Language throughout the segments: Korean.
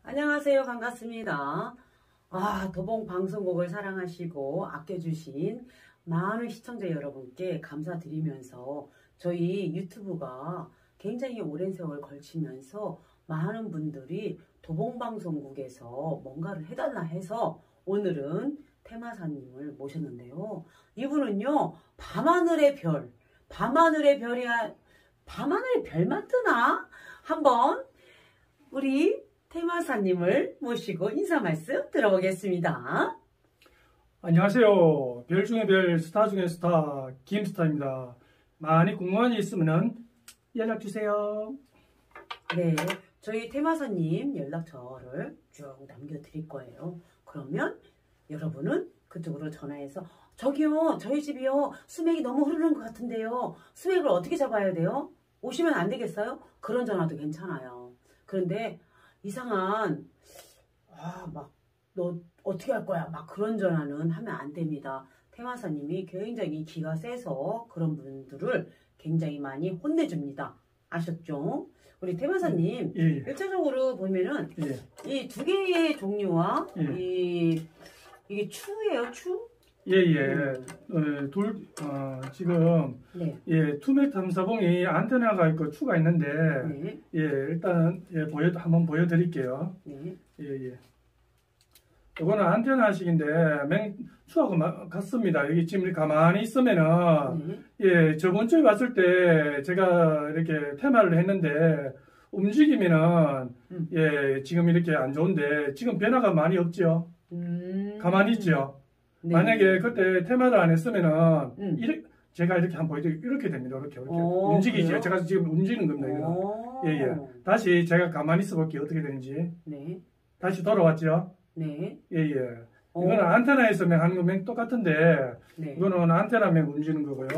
안녕하세요. 반갑습니다. 도봉 방송국을 사랑하시고 아껴주신 많은 시청자 여러분께 감사드리면서 저희 유튜브가 굉장히 오랜 세월 걸치면서 많은 분들이 도봉방송국에서 뭔가를 해달라 해서 오늘은 테마사님을 모셨는데요. 이분은요, 밤하늘의 별만 뜨나? 한번 우리 테마사님을 모시고 인사 말씀 들어보겠습니다. 안녕하세요. 별 중에 별, 스타 중에 스타, 김스타입니다. 많이 궁금한 일 있으면 연락주세요. 네, 저희 테마사님 연락처를 쭉 남겨드릴 거예요. 그러면 여러분은 그쪽으로 전화해서 저기요, 저희 집이요, 수맥이 너무 흐르는 것 같은데요. 수맥을 어떻게 잡아야 돼요? 오시면 안 되겠어요? 그런 전화도 괜찮아요. 그런데 이상한 너 어떻게 할 거야? 막 그런 전화는 하면 안 됩니다. 테마사님이 굉장히 기가 세서 그런 분들을 굉장히 많이 혼내줍니다. 아셨죠? 우리 테마사님, 예. 1차적으로 보면은 이 두 개의 종류와 이게 추예요, 추? 지금 투맥 탐사봉이 안테나가 있고 추가 있는데 일단은 한번 보여드릴게요. 이거는 안테나식인데 추하고 같습니다. 여기 지금 이렇게 가만히 있으면은 저번 주에 봤을 때 제가 이렇게 테마를 했는데 움직이면은 지금 이렇게 안 좋은데 지금 변화가 많이 없죠. 가만히 있죠. 네. 만약에 그때 테마를 안 했으면은 제가 이렇게 한번 보여드리고 이렇게 됩니다. 이렇게 움직이죠. 그래요? 제가 지금 움직이는 겁니다. 이거. 다시 제가 가만히 있어 볼게요. 어떻게 되는지. 다시 돌아왔죠. 이거는 안테나에서 하는 거랑 똑같은데 이거는 안테나면 움직이는 거고요.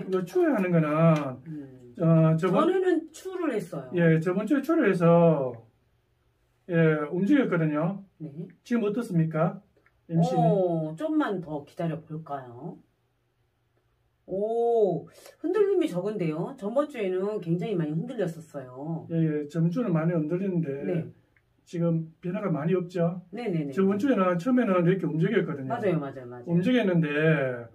이거 추에 하는 거는 전에는 추를 했어요. 저번 주에 추를 해서 움직였거든요. 지금 어떻습니까? 좀만 더 기다려 볼까요? 흔들림이 적은데요. 저번 주에는 굉장히 많이 흔들렸었어요. 저번 주는 많이 흔들리는데 지금 변화가 많이 없죠. 저번 주에는 처음에는 이렇게 움직였거든요. 맞아요. 움직였는데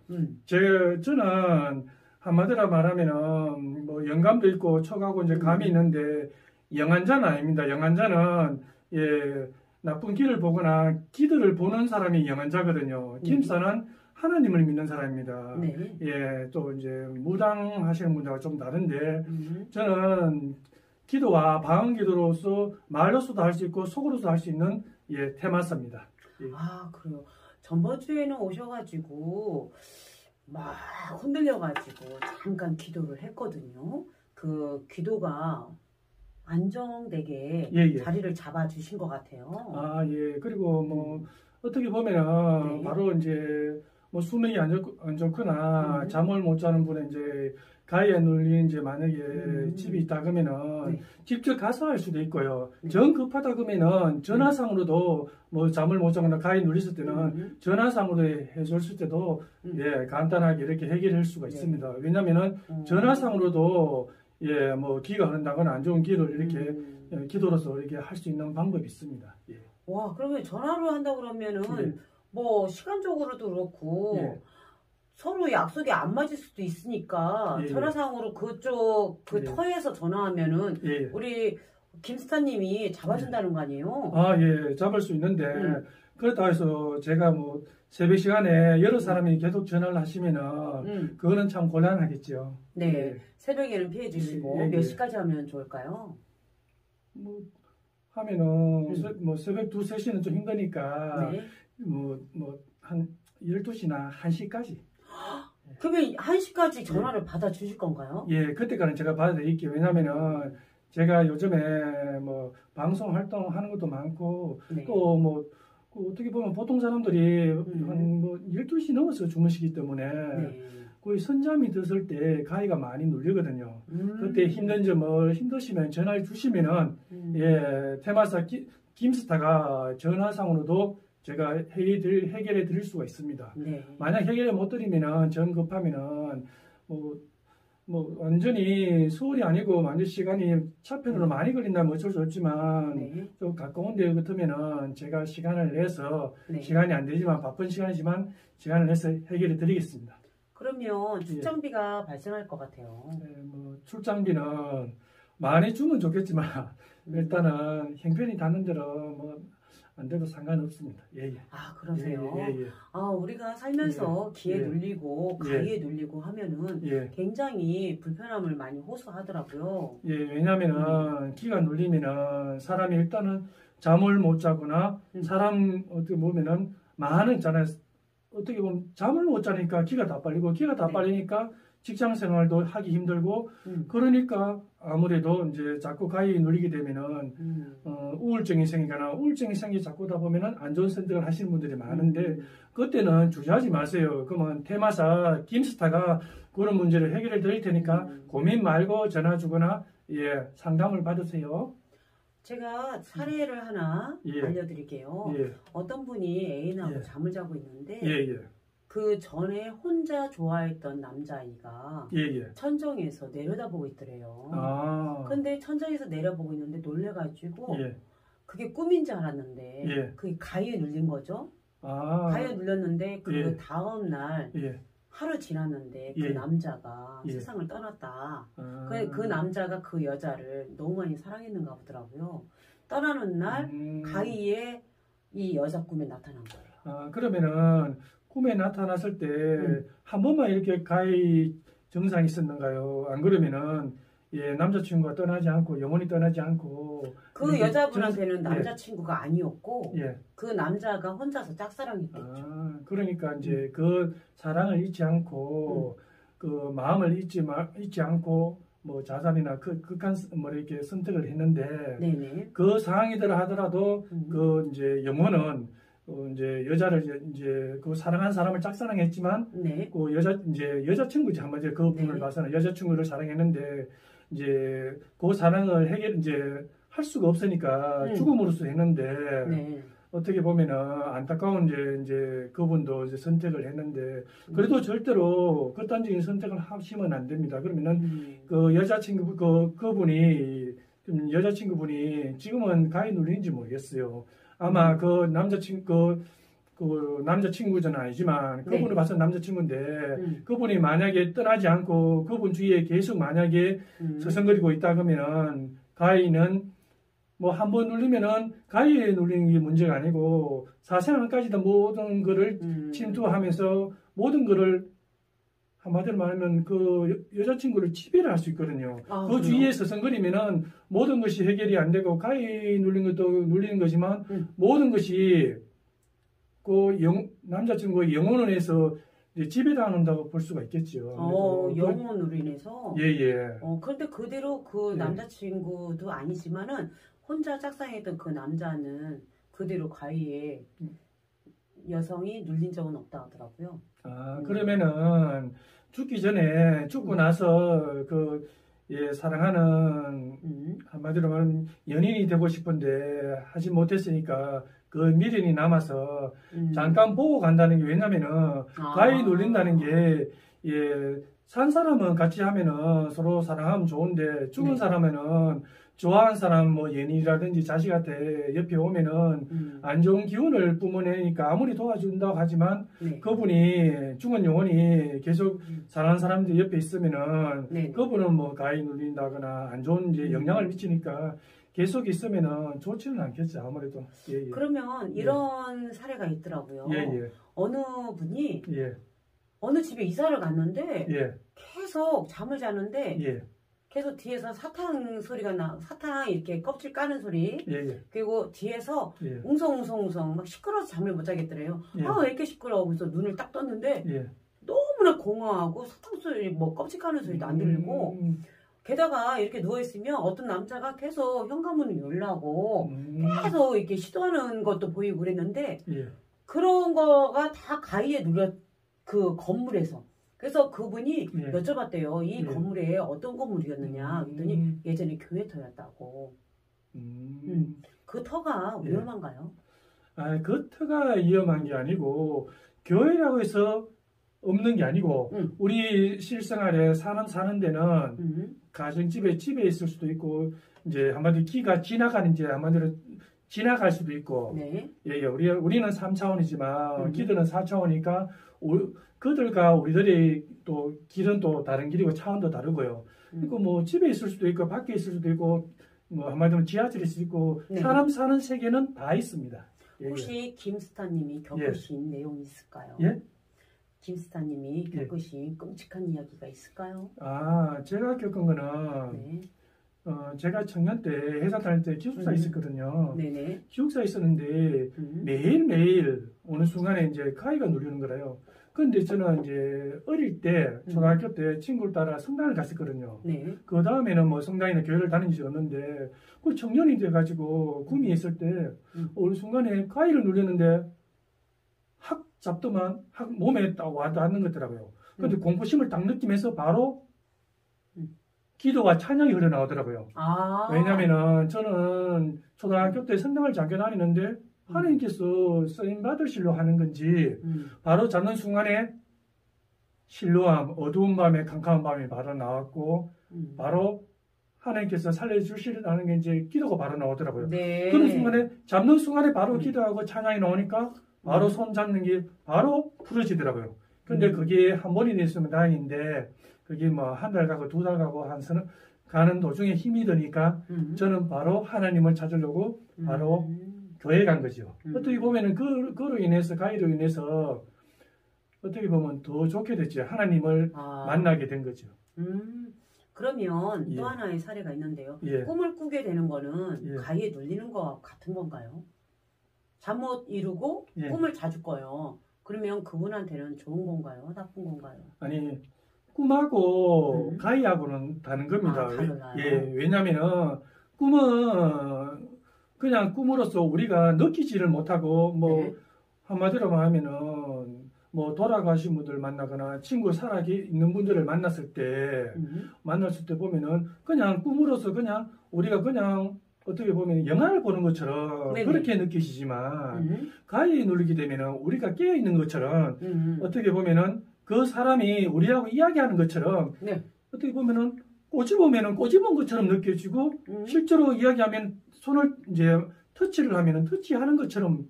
저는 한마디로 말하면은 뭐 영감도 있고 촉하고 이제 감이 있는데 영안자는 아닙니다. 영안자는 나쁜 길을 보거나 기도를 보는 사람이 영안자거든요. 김사는 하나님을 믿는 사람입니다. 또 이제 무당하시는 분들과 좀 다른데 저는 기도와 방언 기도로서 말로서도 할 수 있고 속으로도 할 수 있는 테마사입니다. 그래요. 전번 주에는 오셔가지고 막 흔들려가지고 잠깐 기도를 했거든요. 그 기도가 안정되게 자리를 잡아주신 것 같아요. 그리고 뭐 어떻게 보면은 바로 이제 뭐 수명이 안 좋거나 잠을 못 자는 분은 이제 가위에 눌린 이제 만약에 집이 있다 그러면은 직접 가서 할 수도 있고요. 정 급하다 그러면은 전화상으로도 뭐 잠을 못 자거나 가위 눌렸을 때는 전화상으로 해줬을 때도 간단하게 이렇게 해결할 수가 있습니다. 왜냐면은 전화상으로도 뭐 기가 흐른다거나 안 좋은 기도를 이렇게 기도로서 이렇게 할 수 있는 방법이 있습니다. 와, 그러면 전화로 한다 그러면은 뭐 시간적으로도 그렇고 서로 약속이 안 맞을 수도 있으니까 전화상으로 그쪽 터에서 전화하면은 우리 김스타님이 잡아준다는 거 아니에요? 잡을 수 있는데 그렇다 해서 제가 뭐 새벽 시간에 여러 사람이 계속 전화를 하시면은 그거는 참 곤란하겠죠. 새벽에는 피해 주시고 몇 시까지 하면 좋을까요? 뭐 하면은 뭐 새벽 2, 3시는 좀 힘드니까 한 12시나 1시까지. 그러면 1시까지 전화를 받아 주실 건가요? 그때까지는 제가 받아드릴게요. 왜냐면은 제가 요즘에 뭐 방송 활동하는 것도 많고 또 뭐 어떻게 보면 보통 사람들이 한 뭐 12시 넘어서 주무시기 때문에 거의 선잠이 들었을 때 가위가 많이 눌리거든요. 그때 힘든 점을 힘드시면 전화를 주시면은 테마사 김스타가 전화상으로도 제가 해결해 드릴 수가 있습니다. 만약 해결을 못 드리면은 정 급하면은 뭐 뭐 완전히 서울이 아니고 완전 시간이 차편으로 네. 많이 걸린다면 어쩔 수 없지만 네. 좀 가까운 데 같으면은 제가 시간을 내서 네. 시간이 안 되지만 바쁜 시간이지만 시간을 내서 해결해 드리겠습니다. 그러면 출장비가 발생할 것 같아요. 네, 뭐 출장비는 많이 주면 좋겠지만 일단은 형편이 닿는 대로 뭐 안 돼도 상관없습니다. 예, 예. 아, 그러세요? 예, 예, 예. 아, 우리가 살면서 기에 예. 눌리고 예. 가위에 눌리고 하면은 예. 굉장히 불편함을 많이 호소하더라고요. 예, 왜냐면은 기가 눌리면은 사람이 일단은 잠을 못 자거나 사람 어떻게 보면은 많은 있잖아요. 어떻게 보면 잠을 못 자니까 기가 다 빨리고 기가 다 네. 빨리니까 직장 생활도 하기 힘들고 그러니까 아무래도 이제 자꾸 가위 눌리게 되면은 우울증이 생기거나 우울증이 생기 자꾸 다 보면은 안 좋은 선택을 하시는 분들이 많은데 그때는 주저하지 마세요. 그러면 테마사 김스타가 그런 문제를 해결해 드릴 테니까 고민 말고 전화 주거나 예 상담을 받으세요. 제가 사례를 하나 예. 알려드릴게요. 예. 어떤 분이 애인하고 예. 잠을 자고 있는데 예, 예. 그 전에 혼자 좋아했던 남자아이가 예, 예. 천정에서 내려다보고 있더래요. 아. 근데 천정에서 내려보고 있는데 놀래가지고 예. 그게 꿈인 줄 알았는데 예. 그게 가위에 눌린 거죠. 아. 가위에 눌렸는데 그 예. 다음 날 예. 하루 지났는데 그 예. 남자가 예. 세상을 떠났다. 아. 그 남자가 그 여자를 너무 많이 사랑했는가 보더라고요. 떠나는 날 가위에 이 여자 꿈에 나타난 거예요. 아, 그러면은 꿈에 나타났을 때 한 번만 이렇게 가위 증상이 있었는가요? 안 그러면은 예, 남자친구가 떠나지 않고 영원히 떠나지 않고 그 이렇게 여자분한테는 예. 남자친구가 아니었고 예. 그 남자가 혼자서 짝사랑했댔죠. 아, 그러니까 이제 그 사랑을 잊지 않고 그 마음을 잊지 않고 뭐 자살이나 극한 뭐 이렇게 선택을 했는데 네네. 그 상황이더라 하더라도 그 이제 영혼은 이제 여자를 이제 그 사랑한 사람을 짝사랑했지만 네. 그 여자친구지 한마디로 그 분을 네. 봐서는 여자친구를 사랑했는데 이제 그 사랑을 이제 할 수가 없으니까 죽음으로써 했는데 네. 어떻게 보면은 안타까운 이제 그분도 이제 선택을 했는데 그래도 절대로 극단적인 선택을 하시면 안 됩니다. 그러면은 그 여자친구 그분이 여자친구분이 지금은 가위 눌린지 모르겠어요. 아마 그 남자친구는 아니지만 그분을 네. 봐서 남자친구인데 그분이 만약에 떠나지 않고 그분 주위에 계속 만약에 서성거리고 있다 그러면은 가위는 뭐 한 번 눌리면은 가위에 눌리는 게 문제가 아니고 사생활까지도 모든 거를 침투하면서 모든 거를 한마디로 말하면 그 여자친구를 지배를 할 수 있거든요. 아, 그 주위에 서성거리면은 모든 것이 해결이 안 되고 가위 눌린 것도 눌리는 거지만 모든 것이 그 남자친구의 영혼원에서 지배당한다고 볼 수가 있겠죠. 영혼으로 인해서. 예예. 그런데 그대로 그 남자친구도 아니지만은 혼자 짝사랑했던 그 남자는 그대로 가위에 여성이 눌린 적은 없다 하더라고요. 아, 그러면은 죽기 전에 죽고 나서 사랑하는 한마디로 말하면 연인이 되고 싶은데 하지 못했으니까 그 미련이 남아서 잠깐 보고 간다는 게 왜냐면은 가위 눌린다는 게 산 사람은 같이 하면은 서로 사랑하면 좋은데 죽은 사람은 좋아하는 사람 뭐 연인이라든지 자식한테 옆에 오면은 안 좋은 기운을 뿜어내니까 아무리 도와준다고 하지만 그분이 죽은 영혼이 계속 사랑하는 사람들 옆에 있으면은 그분은 뭐 가위 눌린다거나 안 좋은 이제 영향을 미치니까 계속 있으면은 좋지는 않겠죠 아무래도. 예. 그러면 이런 사례가 있더라고요. 어느 분이 어느 집에 이사를 갔는데 계속 잠을 자는데 계속 뒤에서 사탕 소리가 사탕 이렇게 껍질 까는 소리 그리고 뒤에서 웅성웅성웅성 막 시끄러워서 잠을 못 자겠더래요. 아, 왜 이렇게 시끄러워? 그래서 눈을 딱 떴는데 너무나 공허하고 사탕 소리 뭐 껍질 까는 소리도 안 들리고 게다가 이렇게 누워있으면 어떤 남자가 계속 현관문을 열라고 계속 이렇게 시도하는 것도 보이고 그랬는데 그런 거가 다 가위에 눌려 그 건물에서. 그래서 그분이 여쭤봤대요. 이 건물에 어떤 건물이었느냐. 그랬더니 예전에 교회터였다고. 그 터가 위험한가요? 아, 그 터가 위험한 게 아니고 교회라고 해서 없는 게 아니고 우리 실생활에 사는 데는 가정집에 있을 수도 있고 이제 한마디로 기가 지나가는 이제 한마디로 지나갈 수도 있고 네. 예, 우리는 3차원이지만 기들은 4차원이니까 그들과 우리들의 또 길은 또 다른 길이고 차원도 다르고요. 그리고 뭐 집에 있을 수도 있고 밖에 있을 수도 있고 뭐 한마디로 지하철에 있을 수도 있고 네. 사람 사는 세계는 다 있습니다. 예, 혹시 김스타님이 겪으신 내용이 있을까요? 예? 김스타님이 겪으신 끔찍한 이야기가 있을까요? 아, 제가 겪은 거는 네. 제가 청년 때 회사 다닐 때 기숙사 있었거든요. 네네. 기숙사 있었는데 매일매일 어느 순간에 이제 가위가 눌리는 거라요. 근데 저는 이제 어릴 때 초등학교 때 친구를 따라 성당을 갔었거든요. 네. 그 다음에는 뭐 성당이나 교회를 다닌 적이 없는데 그 청년이 돼가지고 구미에 있을 때 어느 순간에 가위를 눌렸는데 확 잡더만 확 몸에 딱 와닿는 거더라고요. 근데 공포심을 딱 느끼면서 바로 기도와 찬양이 흘러나오더라고요. 아. 왜냐면은 저는 초등학교 때 성당을 잠겨 다니는데 하나님께서 쓰임 받으시려 하는 건지 바로 잡는 순간에 실로함, 어두운 밤에 캄캄한 밤이 바로 나왔고 바로 하나님께서 살려주시려는 게 이제 기도가 바로 나오더라고요. 네. 그런 순간에 잡는 순간에 바로 기도하고 찬양이 나오니까 바로 손 잡는 게 바로 풀어지더라고요. 근데 그게 한 번이 됐으면 다행인데 그게 뭐 한 달 가고 두 달 가고 가는 도중에 힘이 드니까 저는 바로 하나님을 찾으려고 바로 교회 간 거죠. 어떻게 보면은 그로 인해서 가위로 인해서 어떻게 보면 더 좋게 됐죠. 하나님을 만나게 된 거죠. 그러면 예. 또 하나의 사례가 있는데요. 예. 꿈을 꾸게 되는 거는 예. 가위에 눌리는 거와 같은 건가요? 잠 못 이루고 예. 꿈을 자주 꿔요. 그러면 그분한테는 좋은 건가요? 나쁜 건가요? 아니 꿈하고 가위하고는 다른 겁니다. 아, 달라요? 예, 왜냐면은 꿈은 그냥 꿈으로서 우리가 느끼지를 못하고 뭐 네. 한마디로 말하면은 뭐 돌아가신 분들 만나거나 친구 살아 있는 분들을 만났을 때 보면은 그냥 꿈으로서 그냥 우리가 그냥 어떻게 보면 영화를 보는 것처럼 네네. 그렇게 느끼시지만 가위에 눌리게 되면은 우리가 깨어 있는 것처럼 어떻게 보면은 그 사람이 우리하고 이야기하는 것처럼 네. 어떻게 보면은 꼬집으면은 꼬집은 것처럼 느껴지고 실제로 이야기하면 손을 이제 터치를 하면은 터치하는 것처럼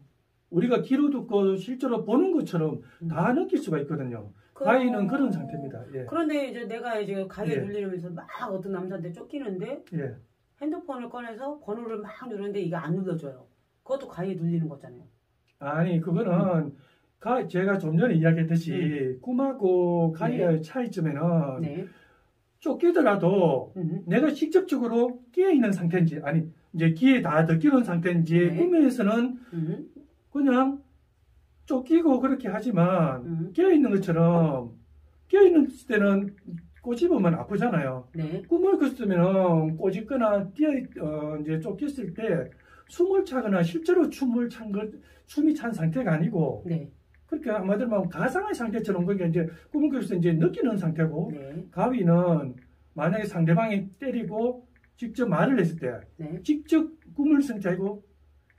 우리가 귀로 듣고 실제로 보는 것처럼 다 느낄 수가 있거든요. 가위는 그런 상태입니다. 예. 그런데 이제 내가 이제 가위에 예. 눌리면서 막 어떤 남자한테 쫓기는데 예. 핸드폰을 꺼내서 번호를 막 누르는데 이게 안 눌러져요. 그것도 가위에 눌리는 거잖아요. 아니 그거는 제가 좀 전에 이야기했듯이 꿈하고 가위의 차이점에는 네. 쫓기더라도 내가 직접적으로 끼어 있는 상태인지 아니 이제 귀에 다 듣기는 상태인지 네. 꿈에서는 그냥 쫓기고 그렇게 하지만 끼어 있는 것처럼 끼어 있는 때는 꼬집으면 아프잖아요. 네. 꿈을 꿨으면 꼬집거나 이제 쫓겼을 때 숨을 차거나 실제로 숨이 찬 상태가 아니고 네. 그러니까 한마디로 말하면 가상의 상태처럼 그게 이제 꿈을 꿔서 이제 느끼는 상태고 네. 가위는 만약에 상대방이 때리고 직접 말을 했을 때 네. 직접 꿈을 성취하고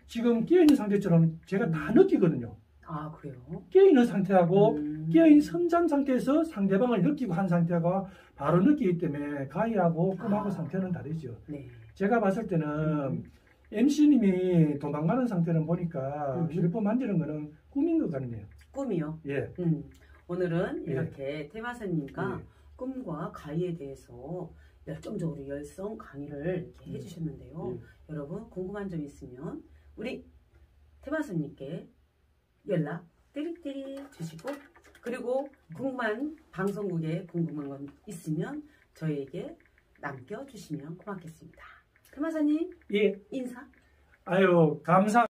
지금 깨어있는 상태처럼 제가 다 느끼거든요. 아, 그래요? 깨어있는 상태하고 깨어있는 선잠 상태에서 상대방을 느끼고 한 상태가 바로 느끼기 때문에 가위하고 꿈하고 상태는 다르죠. 네. 제가 봤을 때는 MC님이 도망가는 상태를 보니까 휴대폰 만지는 거는 꿈인 것 같네요. 꿈이요? 예. 오늘은 예. 이렇게 테마사님과 예. 꿈과 가위에 대해서 열정적으로 열성 강의를 이렇게 해주셨는데요. 여러분 궁금한 점 있으면 우리 테마사님께 연락 띠리띠리 주시고 그리고 궁금한 방송국에 궁금한 건 있으면 저희에게 남겨주시면 고맙겠습니다. 테마사님 예. 인사. 아유, 감사.